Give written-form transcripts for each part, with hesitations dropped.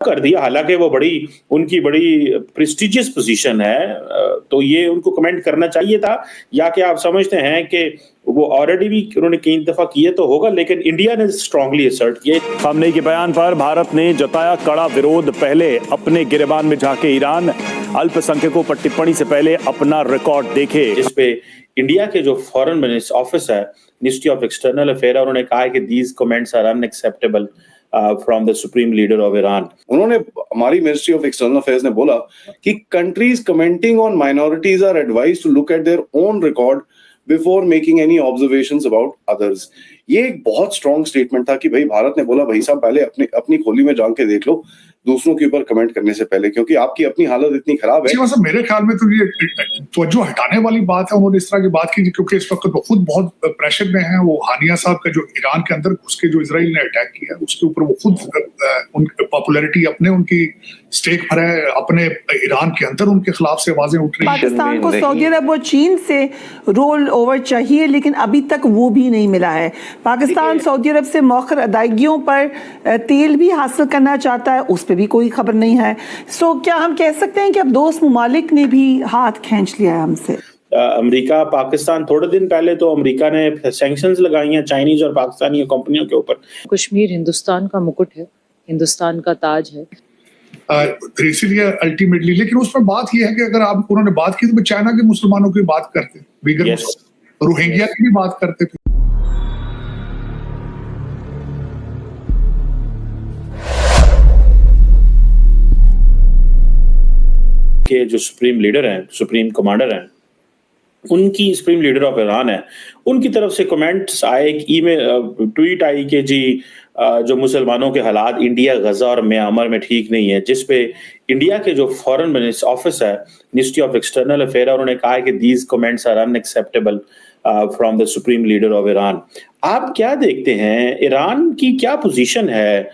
कर दिया, हालांकि वो उनकी बड़ी प्रेस्टिजियस पोजीशन है, तो ये उनको कमेंट करना चाहिए था, या कि आप समझते हैं कि वो ऑलरेडी भी उन्होंने कई दफा किए तो होगा, लेकिन इंडिया ने स्ट्रांगली असर्ट किया। खामनेई के बयान पर भारत ने जताया कड़ा विरोध, पहले अपने गिरेबान में झांके ईरान, अल्पसंख्यकों पर टिप्पणी से पहले अपना रिकॉर्ड देखे। इस पे इंडिया के जो फॉरेन मिनिस्टर ऑफिस है, मिनिस्ट्री ऑफ एक्सटर्नल अफेयर, उन्होंने कहा है कि these comments are unacceptable from the supreme leader of Iran. उन्होंने, हमारी मिनिस्ट्री ऑफ एक्सटर्नल अफेयर्स ने बोला कि countries commenting on minorities are advised to look at their own record before making any observations about others. ये एक बहुत strong statement था कि भाई भारत ने बोला भाई साहब पहले अपनी खोली में झांक के देख लो दूसरों के ऊपर कमेंट करने से पहले, क्योंकि आपकी अपनी हालत इतनी खराब है। मतलब मेरे ख्याल में तो ये तवज्जो हटाने वाली बात है, उन्होंने इस तरह की बात की क्योंकि इस वक्त वो खुद बहुत प्रेशर में है। वो हानिया साहब का जो ईरान के अंदर घुस के जो इजराइल ने अटैक किया उसके ऊपर वो खुद उनकी पॉपुलैरिटी अपने उनकी स्टेक पर है, अपने ईरान के अंदर उनके खिलाफ से आवाजें उठ रही हैं। पाकिस्तान को सऊदी अरब और चीन से रोल ओवर चाहिए, लेकिन अभी तक वो भी नहीं मिला है। पाकिस्तान सऊदी अरब से मौखर अदायगियों पर तेल भी हासिल करना चाहता है, उस पर भी कोई खबर नहीं है। सो क्या हम कह सकते हैं कि अब दोस्त मुमालिक ने भी हाथ खींच लिया है हमसे? अमेरिका पाकिस्तान, थोड़े दिन पहले तो अमेरिका ने सैंक्शंस लगाई हैं चाइनीज और पाकिस्तानी कंपनियों के ऊपर। कश्मीर हिंदुस्तान का मुकुट है, हिंदुस्तान का ताज है, इसीलिए अल्टीमेटली। लेकिन उसमें बात यह है कि अगर आप उन्होंने बात की तो चाइना के मुसलमानों की बात करते, वीगर रोहिंग्या की भी बात करते थे। के जो सुप्रीम लीडर हैं, सुप्रीम कमांडर हैं, उनकी सुप्रीम लीडर ऑफ ईरान है, उनकी तरफ से कमेंट्स आए, एक ईमेल ट्वीट आई कि जी जो मुसलमानों के हालात इंडिया, गजा और म्यांमार में ठीक नहीं है, जिस पे इंडिया के जो फॉरेन मिनिस्टर ऑफिस है, मिनिस्ट्री ऑफ एक्सटर्नल अफेयर, उन्होंने कहा है कि these comments are unacceptable from the supreme leader of Iran. आप क्या देखते हैं, ईरान की क्या पोजीशन है?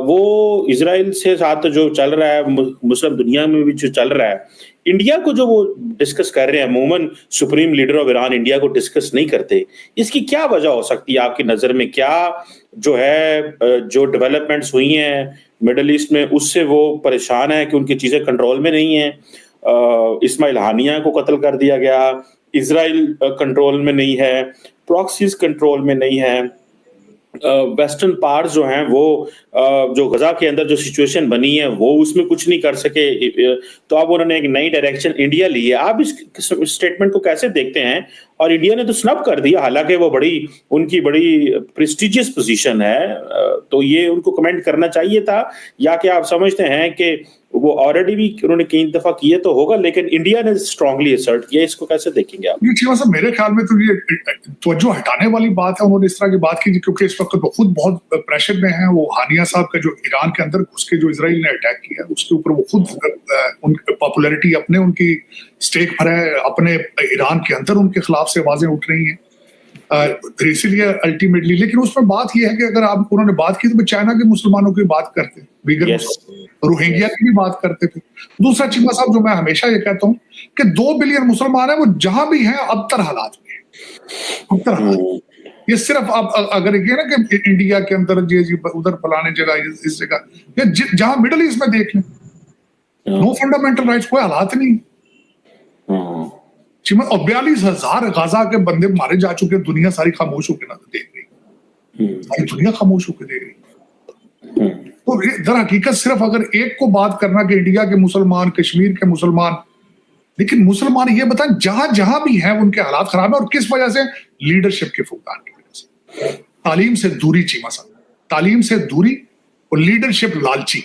वो इजराइल से साथ जो चल रहा है, मुस्लिम दुनिया में भी जो चल रहा है, इंडिया को जो वो डिस्कस कर रहे हैं, अमूमन supreme leader of Iran India को डिस्कस नहीं करते, इसकी क्या वजह हो सकती है आपकी नजर में? क्या जो है जो डेवलपमेंट्स हुई हैं मिडल ईस्ट में, उससे वो परेशान है कि उनकी चीजें कंट्रोल में नहीं है? इस्माइल हानिया को कत्ल कर दिया गया, इजराइल कंट्रोल में नहीं है, प्रॉक्सीज कंट्रोल में नहीं है, वेस्टर्न पार्ट जो हैं वो जो गजा के अंदर जो सिचुएशन बनी है वो उसमें कुछ नहीं कर सके, तो अब उन्होंने एक नई डायरेक्शन इंडिया ली है। आप इस स्टेटमेंट को कैसे देखते हैं? और इंडिया ने तो स्नब कर दिया, हालांकि वो उनकी बड़ी प्रेस्टिजियस पोजीशन है, तो ये उनको कमेंट करना चाहिए था, या कि आप समझते हैं कि वो ऑलरेडी भी उन्होंने कई दफा किए तो होगा, लेकिन इंडिया ने स्ट्रांगली असर्ट किया? इसको कैसे देखेंगे आप? मेरे ख्याल में तो ये तवज्जो हटाने वाली बात है, उन्होंने इस तरह की बात की क्योंकि इस वक्त वो खुद बहुत प्रेशर में है। वो हानिया साहब का जो ईरान के अंदर घुस के जो इजराइल ने अटैक किया उसके ऊपर वो खुद उनकी पॉपुलैरिटी अपने उनकी स्टेक पर है, अपने ईरान के अंदर उनके खिलाफ से आवाजें उठ रही हैं, इसीलिए अल्टीमेटली। लेकिन उसमें बात यह है कि अगर आप उन्होंने बात की तो चाइना के मुसलमानों की बात करते, वीगर रोहिंग्या की भी बात करते थे। दूसरा चीमा साहब, जो मैं हमेशा ये कहता हूँ कि 2 बिलियन मुसलमान है, वो जहां भी हैं अबतर हालात में, अबतर हालात। ये सिर्फ आप अगर ये ना कि इंडिया के अंदर उधर फलाने जगह, इस जगह, जहां मिडल ईस्ट में देख लें, नो फंडामेंटल राइट्स, कोई हालात नहीं। और 42,000 गाजा के बंदे मारे जा चुके, दुनिया सारी खामोश होकर देख रही, सारी दुनिया खामोश होकर देख रही। तो दर हकीकत सिर्फ अगर एक को बात करना कि इंडिया के मुसलमान, कश्मीर के मुसलमान, लेकिन मुसलमान ये बताएं जहां जहां भी हैं उनके हालात खराब है, और किस वजह से? लीडरशिप के फुकदान की वजह से। तालीम से दूरी, चीमा साहब, तालीम से दूरी और लीडरशिप लालची।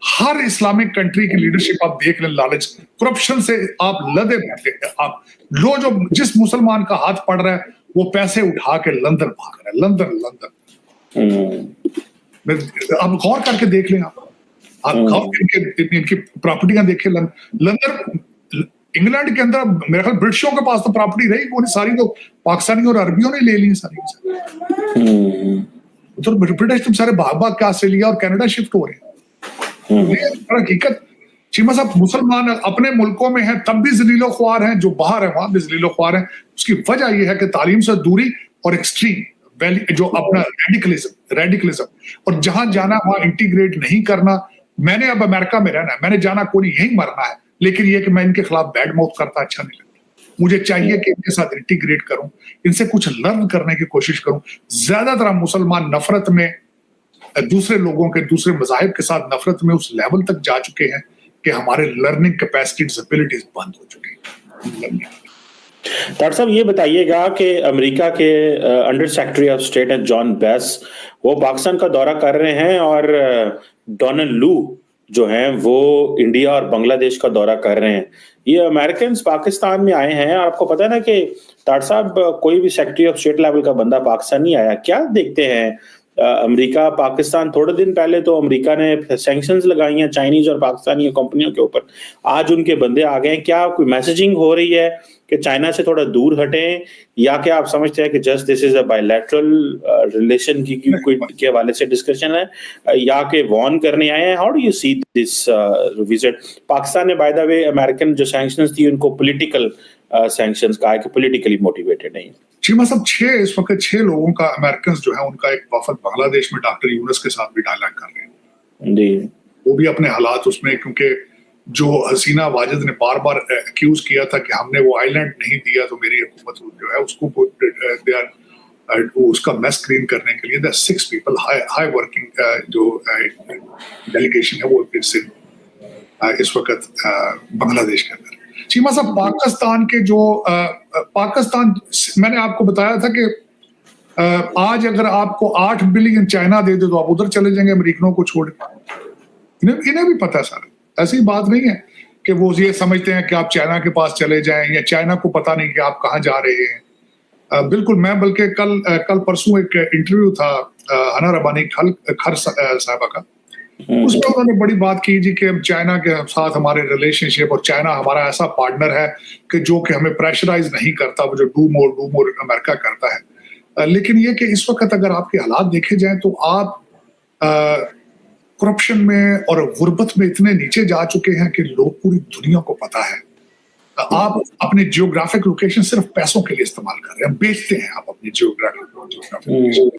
हर इस्लामिक कंट्री की लीडरशिप आप देख लें, लालच, करप्शन से आप लदे बैठे हैं। आप जो जिस मुसलमान का हाथ पड़ रहा है वो पैसे उठा के लंदन भाग रहा है, लंदन। आप गौर करके देख लें, आप इनकी प्रॉपर्टियां देखें। लंदन, इंग्लैंड के अंदर मेरे ख्याल ब्रिटिशों के पास तो प्रॉपर्टी रही, वो सारी तो पाकिस्तानी और अरबियों ने ले ली सारी। तो ब्रिटिश तुम सारे भाग भाग के ऑस्ट्रेलिया और कनाडा शिफ्ट हो रहे हैं। हकीकत चीमा साहब, मुसलमान अपने मुल्कों में है तब भी जलीलो ख्वार हैं, जो बाहर है वहां भी जलीलो ख्वार हैं। उसकी वजह यह है कि तालीम से दूरी और एक्सट्रीम जो अपना रेडिकलिज्म, और जहां जाना वहां इंटीग्रेट नहीं करना, मैंने अब अमेरिका में रहना है, मैंने जाना कोई यहीं मरना है, लेकिन ये कि मैं इनके खिलाफ बैड माउथ करता अच्छा नहीं लगता। मुझे चाहिए कि इनके साथ इंटीग्रेट करूं, इनसे कुछ लर्न करने की कोशिश करूं। ज्यादातर मुसलमान नफरत में, दूसरे लोगों के, दूसरे मजाहिब के साथ नफरत में उस लेवल तक जा चुके हैं कि हमारे लर्निंग कैपेसिटीज, एबिलिटीज बंद हो चुकी हैं। डॉक्टर साहब ये बताइएगा कि अमेरिका के अंडर सेक्रेटरी ऑफ स्टेट है जॉन बेस, वो पाकिस्तान का दौरा कर रहे हैं और डोनाल्ड लू जो हैं वो इंडिया और बांग्लादेश का दौरा कर रहे हैं। ये अमेरिकन पाकिस्तान में आए हैं और आपको पता है ना कि डॉक्टर साहब कोई भी सेक्रेटरी ऑफ स्टेट लेवल का बंदा पाकिस्तान नहीं आया। क्या देखते हैं अमेरिका पाकिस्तान? थोड़े दिन पहले तो अमेरिका ने सैंक्शंस लगाई हैं चाइनीज और पाकिस्तानी कंपनियों के ऊपर, आज उनके बंदे आ गए हैं। क्या कोई मैसेजिंग हो रही है कि चाइना से थोड़ा दूर हटें, या क्या आप समझते हैं कि just this is a bilateral relation की कोई के हवाले से डिस्कशन है, या कि वॉर्न करने आए हैं? How do you see this visit? Pakistan ने बाय द वे अमेरिकन जो सैंक्शंस थी उनको पॉलिटिकल सैंक्शंस कहा है कि पॉलिटिकली मोटिवेटेड नहीं। चीमा साहब, इस वक्त 6 लोगों का अमेरिकन जो है उनका एक वफद बांग्लादेश में डॉक्टर यूनुस के साथ भी डायलॉग कर रहे हैं जी। वो भी अपने हालात उसमें, क्योंकि जो हसीना वाजिद ने बार बार एक्यूज किया था कि हमने वो आइलैंड नहीं दिया तो मेरी हुकूमत जो है उसको उसका मैस स्क्रीन करने के लिए 6 पीपल हाई वर्किंग जो डेलीगेशन है वो इस वक्त बांग्लादेश के अंदर। चीमा साहब, पाकिस्तान के जो पाकिस्तान, मैंने आपको बताया था कि आज अगर आपको 8 बिलियन चाइना दे दे तो आप उधर चले जाएंगे अमेरिकनों को छोड़। इन्हें भी पता है सर, ऐसी बात नहीं है कि वो ये समझते हैं कि आप चाइना के पास चले जाएं या चाइना को पता नहीं कि आप कहाँ जा रहे हैं। बिल्कुल, मैं बल्कि कल परसों एक इंटरव्यू था हना रबानी खर साहबा का, उसमें उन्होंने बड़ी बात की जी कि चाइना के साथ हमारे रिलेशनशिप, और चाइना हमारा ऐसा पार्टनर है कि जो कि हमें प्रेशराइज नहीं करता, वो जो डू मोर अमेरिका करता है। लेकिन ये कि इस वक्त अगर आपके हालात देखे जाएं तो आप करप्शन में और गुर्बत में इतने नीचे जा चुके हैं कि लोग पूरी दुनिया को पता है। आप अपने जियोग्राफिक लोकेशन सिर्फ पैसों के लिए इस्तेमाल कर रहे हैं, बेचते हैं आप अपनी जियोग्राफिक लोकेशन।